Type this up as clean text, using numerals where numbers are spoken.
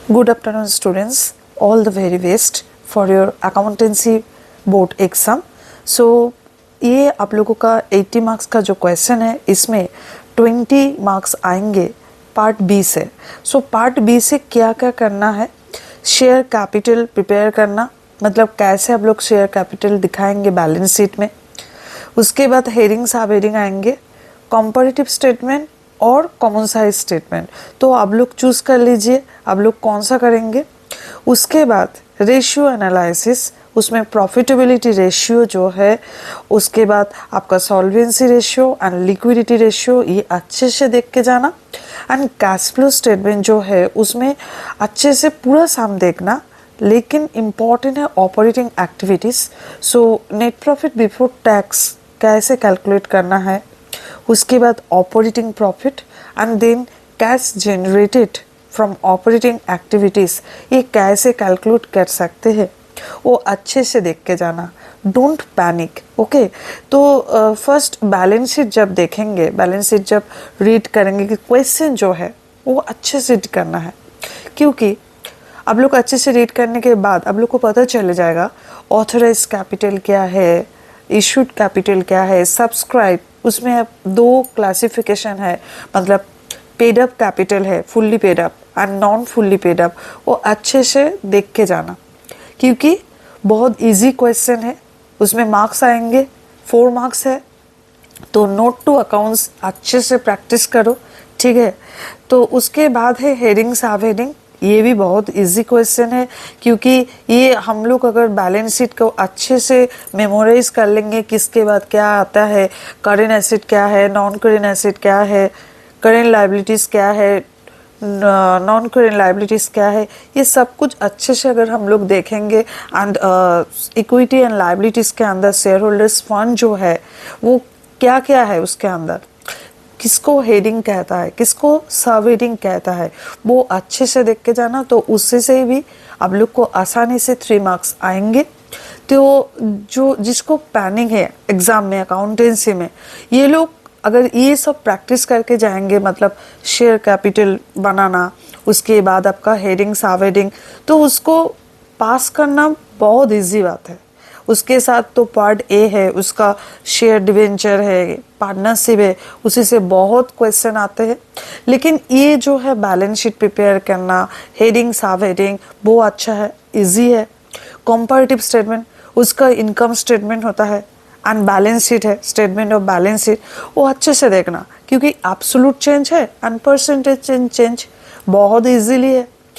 Good afternoon students, all the very best for your accountancy board exam. So ये आप लोगों का 80 marks का जो क्वेश्चन है इसमें 20 मार्क्स आएंगे पार्ट बी से. सो पार्ट बी से क्या क्या करना है, शेयर कैपिटल प्रिपेयर करना, मतलब कैसे आप लोग शेयर कैपिटल दिखाएंगे बैलेंस शीट में. उसके बाद हेडिंग सब हेडिंग आएंगे, कंपैरेटिव स्टेटमेंट और कॉमन साइज स्टेटमेंट. तो आप लोग चूज कर लीजिए आप लोग कौन सा करेंगे. उसके बाद रेशियो एनालिसिस, उसमें प्रॉफिटेबिलिटी रेशियो जो है, उसके बाद आपका solvency ratio and liquidity ratio, ये अच्छे से देख के जाना. एंड कैश फ्लो स्टेटमेंट जो है उसमें अच्छे से पूरा साम देखना, लेकिन इम्पॉर्टेंट है operating activities. So net profit before tax कैसे कैलकुलेट करना है, उसके बाद operating profit and then cash generated from operating activities, ये कैसे कैलकुलेट कर सकते हैं वो अच्छे से देख के जाना. Don't panic, okay. तो फर्स्ट बैलेंस शीट जब देखेंगे, बैलेंस शीट जब रीड करेंगे कि क्वेश्चन जो है वो अच्छे से रीड करना है, क्योंकि आप लोग अच्छे से रीड करने के बाद आप लोग को पता चल जाएगा ऑथराइज कैपिटल क्या है, इशूड कैपिटल क्या है, सब्सक्राइब. उसमें अब दो क्लासिफिकेशन है, मतलब पेड अप कैपिटल है, fully paid up and non fully paid up. वो अच्छे से देख के जाना, क्योंकि बहुत इजी क्वेश्चन है. उसमें मार्क्स आएंगे 4 मार्क्स है. तो नोट टू अकाउंट्स अच्छे से प्रैक्टिस करो, ठीक है. तो उसके बाद है हेडिंग सब हेडिंग. ये भी बहुत इजी क्वेश्चन है, क्योंकि ये हम लोग अगर बैलेंस शीट को अच्छे से मेमोराइज कर लेंगे, किसके बाद क्या आता है, करेंट एसेट क्या है, नॉन करेंट एसेट क्या है, करेंट लायबिलिटीज़ क्या है, नॉन करेंट लायबिलिटीज़ क्या है, ये सब कुछ अच्छे से अगर हम लोग देखेंगे. एंड इक्विटी एंड लायबिलिटीज़ के अंदर शेयर होल्डर्स फंड जो है वो क्या क्या है, उसके अंदर किसको हेडिंग कहता है, किसको सब हेडिंग कहता है, वो अच्छे से देख के जाना. तो उससे से भी आप लोग को आसानी से 3 मार्क्स आएंगे. तो जो जिसको पैनिंग है एग्जाम में, अकाउंटेंसी में, ये लोग अगर ये सब प्रैक्टिस करके जाएंगे, मतलब शेयर कैपिटल बनाना, उसके बाद आपका हेडिंग सब हेडिंग, तो उसको पास करना बहुत इजी बात है. उसके साथ तो पार्ट ए है, उसका शेयर डिवेंचर है, पार्टनरशिप है, उसी से बहुत क्वेश्चन आते हैं. लेकिन ये जो है बैलेंस शीट प्रिपेयर करना, हेडिंग सब हेडिंग, वो अच्छा है, इजी है. कंपैरेटिव स्टेटमेंट, उसका इनकम स्टेटमेंट होता है एंड बैलेंस शीट है, स्टेटमेंट ऑफ बैलेंस शीट, वो अच्छे से देखना, क्योंकि एब्सोल्यूट चेंज है एंड परसेंटेज चेंज बहुत इजीली है.